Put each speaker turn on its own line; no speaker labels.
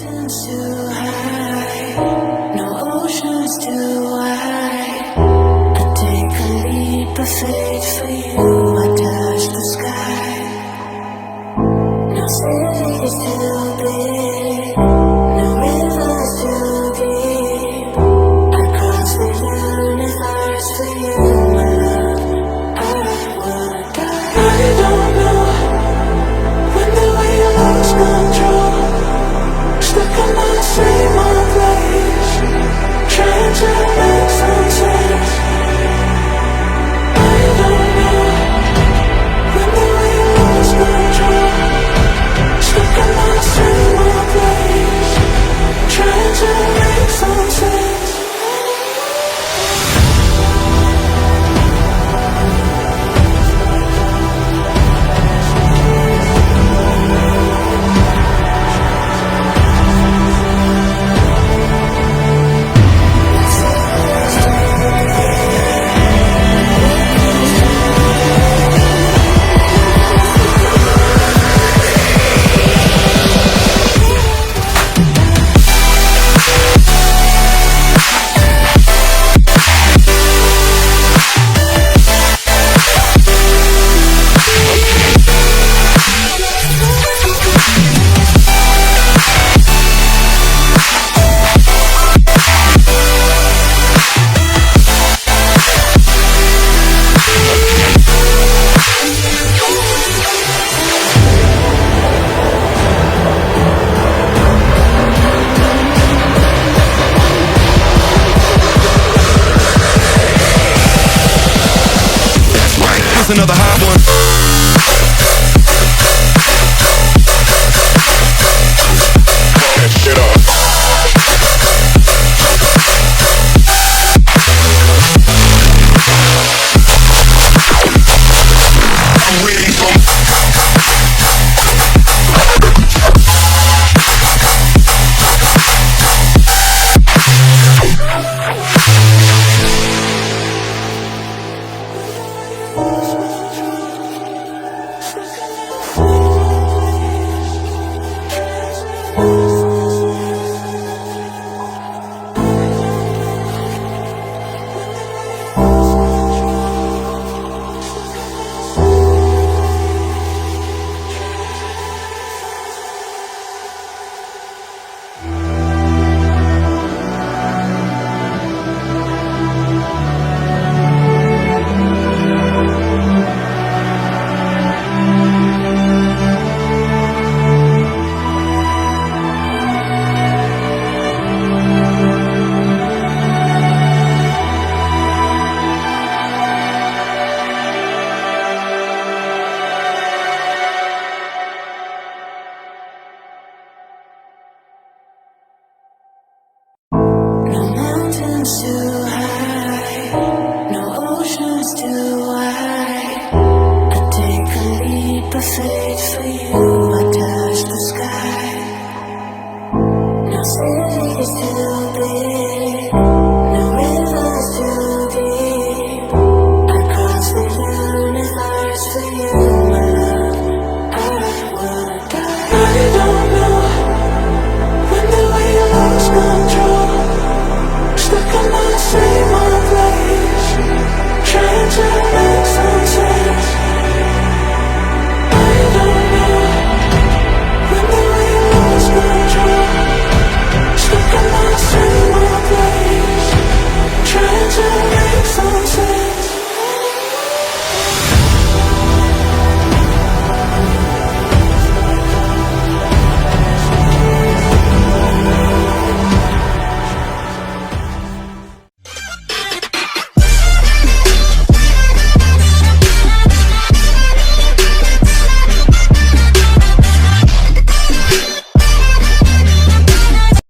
mountains too high, no oceans too wide. I take a leap of faith for you, I touch the sky. No cities too big, no rivers too deep. I cross the universe for you, my love. I would die. I don't know when the wheel lost control, stuck in the same old place, trying to make some sense. I don't know when the wheel lost control, stuck in the same old place, trying to make some sense.
Another hot one. Get up. I'm ready for too high, no oceans too wide. I take a leap of faith for you, I touch the sky. No cities too big, no rivers too deep. I cross the universe for you, my love. I would die. I don't know when the wheel lost control, stuck in my same